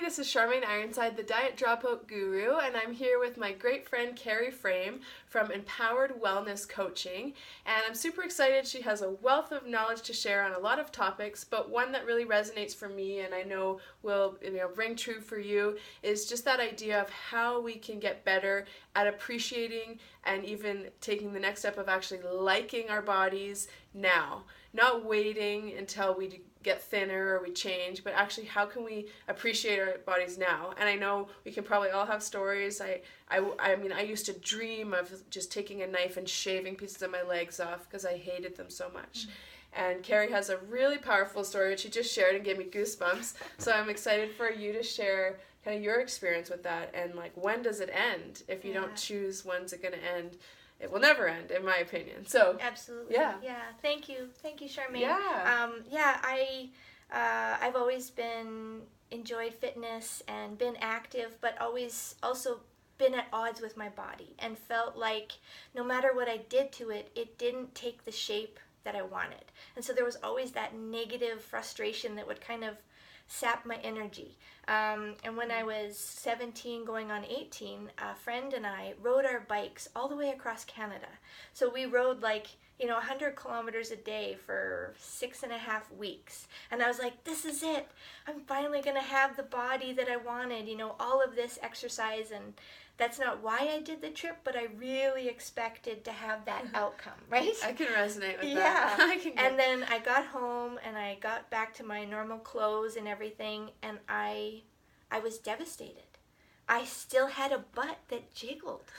this is Charmaine Ironside, the Diet Dropout Guru, and I'm here with my great friend Cari Frame from Empowered Wellness Coaching, and I'm super excited. She has a wealth of knowledge to share on a lot of topics, but one that really resonates for me and I know will ring true for you is just that idea of how we can get better at appreciating and even taking the next step of actually liking our bodies now, not waiting until we get thinner or we change, but actually how can we appreciate our bodies now? And I know we can probably all have stories. I mean, I used to dream of just taking a knife and shaving pieces of my legs off because I hated them so much. And Cari has a really powerful story which she just shared and gave me goosebumps. So I'm excited for you to share kind of your experience with that and like when does it end? If you don't choose when's it going to end, it will never end, in my opinion. So absolutely, yeah. Thank you, Charmaine. I've always enjoyed fitness and been active, but always also been at odds with my body and felt like no matter what I did to it, it didn't take the shape that I wanted. And so there was always that negative frustration that would kind of sap my energy. And when I was 17 going on 18, a friend and I rode our bikes all the way across Canada. So we rode 100 kilometers a day for 6.5 weeks. And I was like, this is it. I'm finally going to have the body that I wanted, all of this exercise. And that's not why I did the trip, but I really expected to have that outcome, right? I can resonate with that. And then I got home and I got back to my normal clothes and everything, and I was devastated. I still had a butt that jiggled.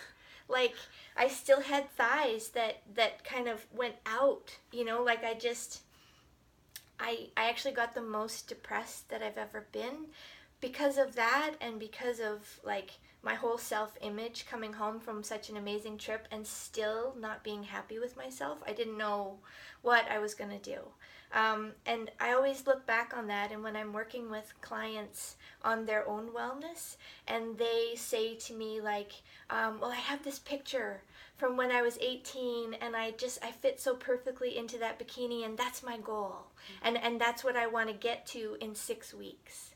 Like, I still had thighs that kind of went out, I actually got the most depressed that I've ever been because of that, and because of my whole self-image coming home from such an amazing trip and still not being happy with myself. I didn't know what I was going to do. And I always look back on that, and when I'm working with clients on their own wellness and they say to me well, I have this picture from when I was 18 and I fit so perfectly into that bikini and that's my goal. And that's what I want to get to in 6 weeks.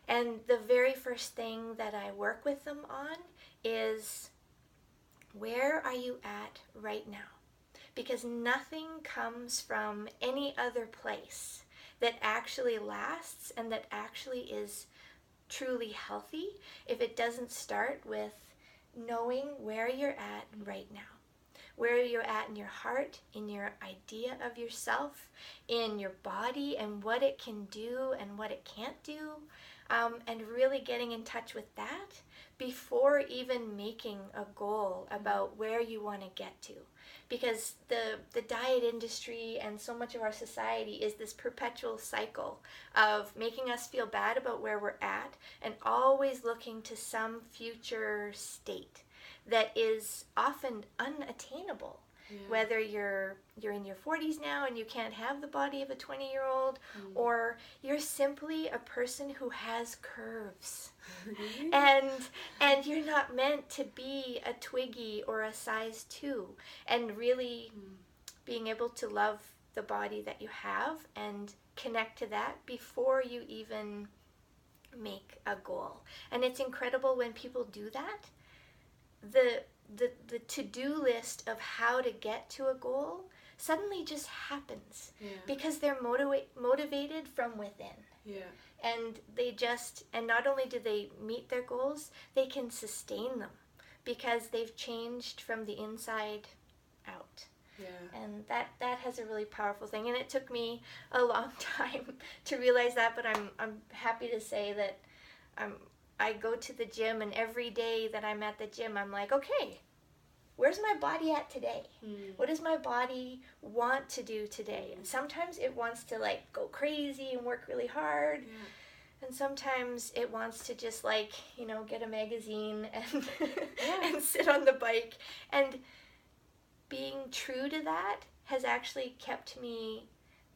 And the very first thing that I work with them on is, where are you at right now? Because nothing comes from any other place that actually lasts and that actually is truly healthy if it doesn't start with knowing where you're at right now. Where you're at in your heart, in your idea of yourself, in your body and what it can do and what it can't do. And really getting in touch with that before even making a goal about where you want to get to. Because the diet industry and so much of our society is this perpetual cycle of making us feel bad about where we're at and always looking to some future state that is often unattainable. Yeah. Whether you're in your 40s now and you can't have the body of a 20-year-old, or you're simply a person who has curves, and you're not meant to be a Twiggy or a size 2, and really being able to love the body that you have and connect to that before you even make a goal. And it's incredible when people do that. The to-do list of how to get to a goal suddenly just happens because they're motivated from within. Yeah. And and not only do they meet their goals, they can sustain them because they've changed from the inside out. Yeah. And that has a really powerful thing. And it took me a long time to realize that, but I'm happy to say that I go to the gym, and every day that I'm at the gym, I'm like, okay, where's my body at today? What does my body want to do today? And sometimes it wants to go crazy and work really hard. Yeah. And sometimes it wants to just get a magazine and and sit on the bike. And being true to that has actually kept me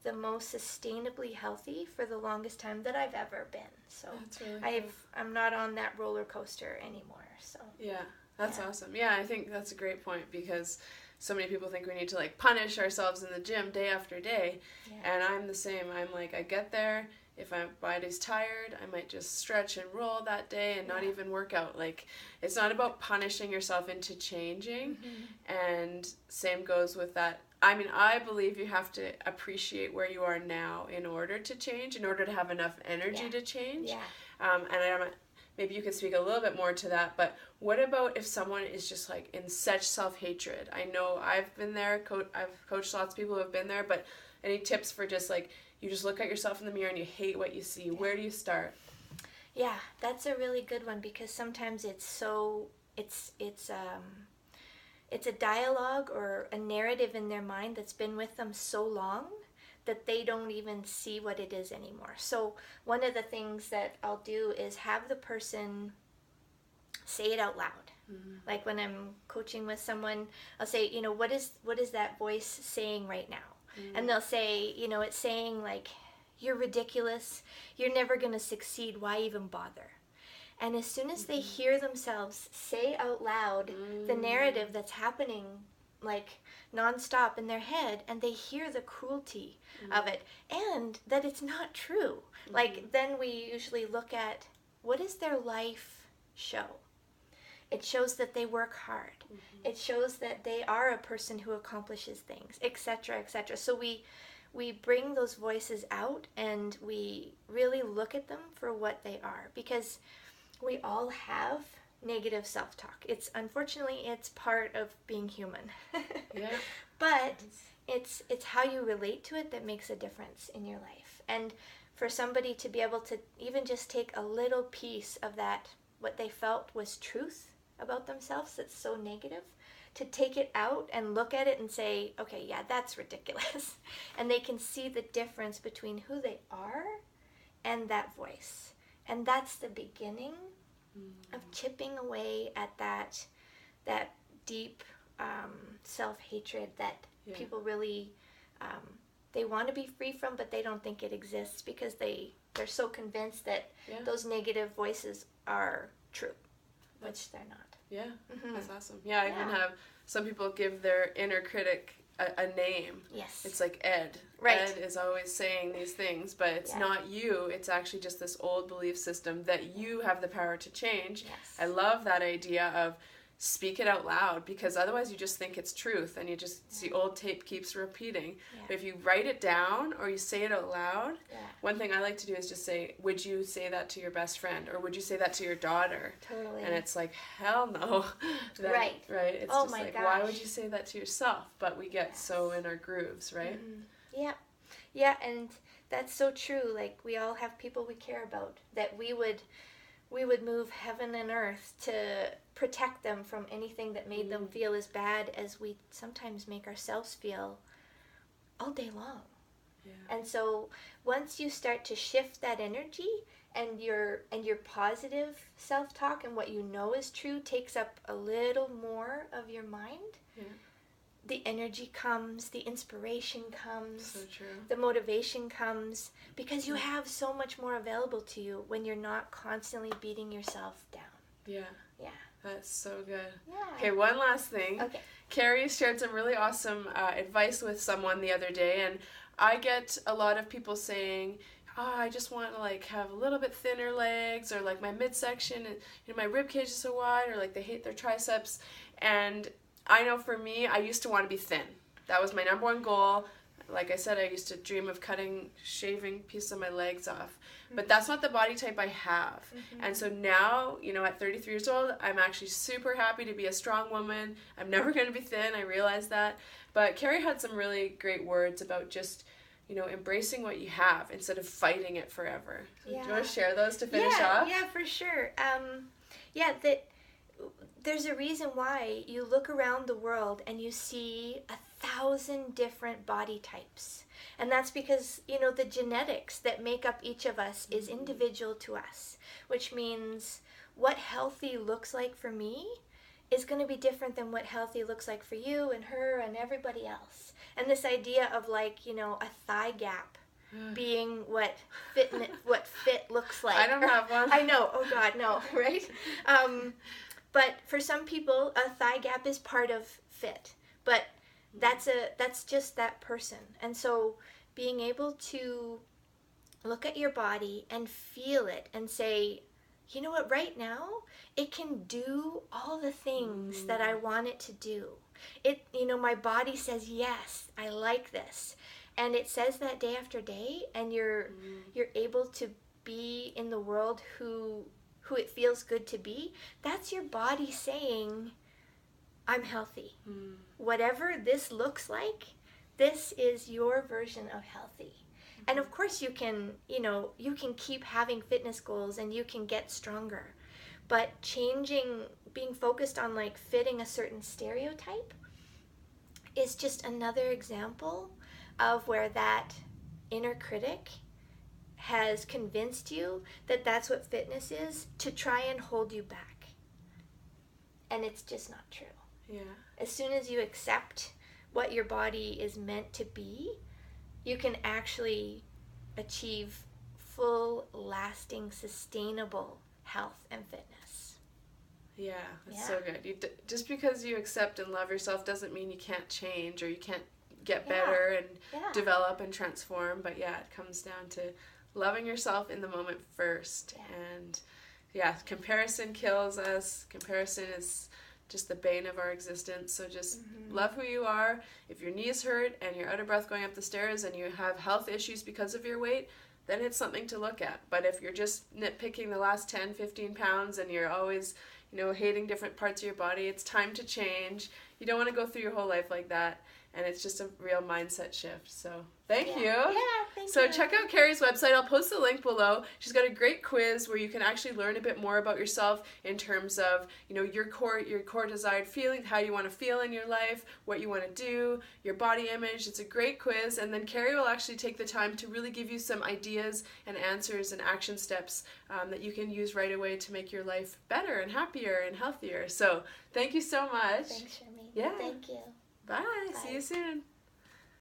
the most sustainably healthy for the longest time that I've ever been. So that's really I'm not on that roller coaster anymore. So that's awesome. Yeah, I think that's a great point because so many people think we need to punish ourselves in the gym day after day, and I'm the same. I'm I get there if my body's tired, I might just stretch and roll that day and not even work out. Like, it's not about punishing yourself into changing. And same goes with that. I mean, I believe you have to appreciate where you are now in order to change, in order to have enough energy to change. And maybe you could speak a little bit more to that, but what about if someone is just like in such self-hatred? I know I've been there, I've coached lots of people who have been there, but any tips for just like, you just look at yourself in the mirror and you hate what you see? Where do you start? Yeah, that's a really good one, because sometimes it's a dialogue or a narrative in their mind that's been with them so long that they don't even see what it is anymore. So one of the things that I'll do is have the person say it out loud. Like when I'm coaching with someone, I'll say, what is that voice saying right now? And they'll say, it's saying like, you're ridiculous, you're never going to succeed, why even bother? And as soon as they hear themselves say out loud the narrative that's happening like nonstop in their head, and they hear the cruelty of it and that it's not true, like then we usually look at, what does their life show? It shows that they work hard. It shows that they are a person who accomplishes things, etc., etc. So we bring those voices out and we really look at them for what they are, because we all have negative self-talk. Unfortunately it's part of being human. But it's how you relate to it that makes a difference in your life. And for somebody to be able to even just take a little piece of that, what they felt was truth about themselves that's so negative, to take it out and look at it and say, okay, yeah, that's ridiculous. And they can see the difference between who they are and that voice. And that's the beginning of chipping away at that deep self-hatred that people really, they want to be free from, but they don't think it exists, because they're so convinced that those negative voices are true, which they're not. Yeah, that's awesome. Yeah, I even have some people give their inner critic a name. Yes. It's like Ed. Right. Ed is always saying these things, but it's not you. It's actually just this old belief system that you have the power to change. Yes. I love that idea of speak it out loud, because otherwise you just think it's truth and you just the old tape keeps repeating. But if you write it down or you say it out loud, one thing I like to do is just say, would you say that to your best friend, or would you say that to your daughter? Totally. And it's like, hell no. Right. It's just like, gosh, why would you say that to yourself? But we get so in our grooves, right? Yeah, and that's so true. Like, we all have people we care about, that we would move heaven and earth to protect them from anything that made them feel as bad as we sometimes make ourselves feel all day long. And so once you start to shift that energy, and your positive self-talk and what you know is true takes up a little more of your mind, the energy comes, the inspiration comes, so true. The motivation comes, because you have so much more available to you when you're not constantly beating yourself down. Yeah. That's so good. Yeah. Okay, one last thing. Okay. Cari shared some really awesome advice with someone the other day, and I get a lot of people saying, I just want to like have a little bit thinner legs, or like my midsection, and my rib cage is so wide, or like they hate their triceps. And I know for me, I used to want to be thin. That was my number one goal. Like I said, I used to dream of shaving pieces of my legs off. But that's not the body type I have. And so now, at 33 years old, I'm actually super happy to be a strong woman. I'm never going to be thin. I realize that. But Cari had some really great words about just, embracing what you have instead of fighting it forever. So do you want to share those to finish off? Yeah, for sure. There's a reason why you look around the world and you see 1,000 different body types. And that's because, the genetics that make up each of us is individual to us, which means what healthy looks like for me is going to be different than what healthy looks like for you and her and everybody else. And this idea of a thigh gap being what fit looks like. I don't have one. I know. Oh God, no, right? But for some people, a thigh gap is part of fit. But that's just that person. And so being able to look at your body and feel it and say, you know what, right now, it can do all the things that I want it to do. My body says, yes, I like this. And it says that day after day, and you're able to be in the world who it feels good to be. That's your body saying, I'm healthy. Whatever this looks like, this is your version of healthy. And of course you can keep having fitness goals and you can get stronger. But being focused on like fitting a certain stereotype is just another example of where that inner critic has convinced you that that's what fitness is, to try and hold you back. And it's just not true. Yeah. As soon as you accept what your body is meant to be, you can actually achieve full, lasting, sustainable health and fitness. Yeah, that's so good. Just because you accept and love yourself doesn't mean you can't change or you can't get better and develop and transform. But yeah, it comes down to loving yourself in the moment first. And comparison kills us. Comparison is just the bane of our existence. So just love who you are. If your knees hurt and you're out of breath going up the stairs and you have health issues because of your weight, then it's something to look at. But if you're just nitpicking the last 10, 15 pounds and you're always, hating different parts of your body, it's time to change. You don't want to go through your whole life like that. And it's just a real mindset shift. So thank you. Yeah, thank you. So check out Cari's website. I'll post the link below. She's got a great quiz where you can actually learn a bit more about yourself in terms of, your core desired feeling, how you want to feel in your life, what you want to do, your body image. It's a great quiz. And then Cari will actually take the time to really give you some ideas and answers and action steps that you can use right away to make your life better and happier and healthier. So thank you so much. Thanks, Charmaine. Yeah. Thank you. Bye. See you soon.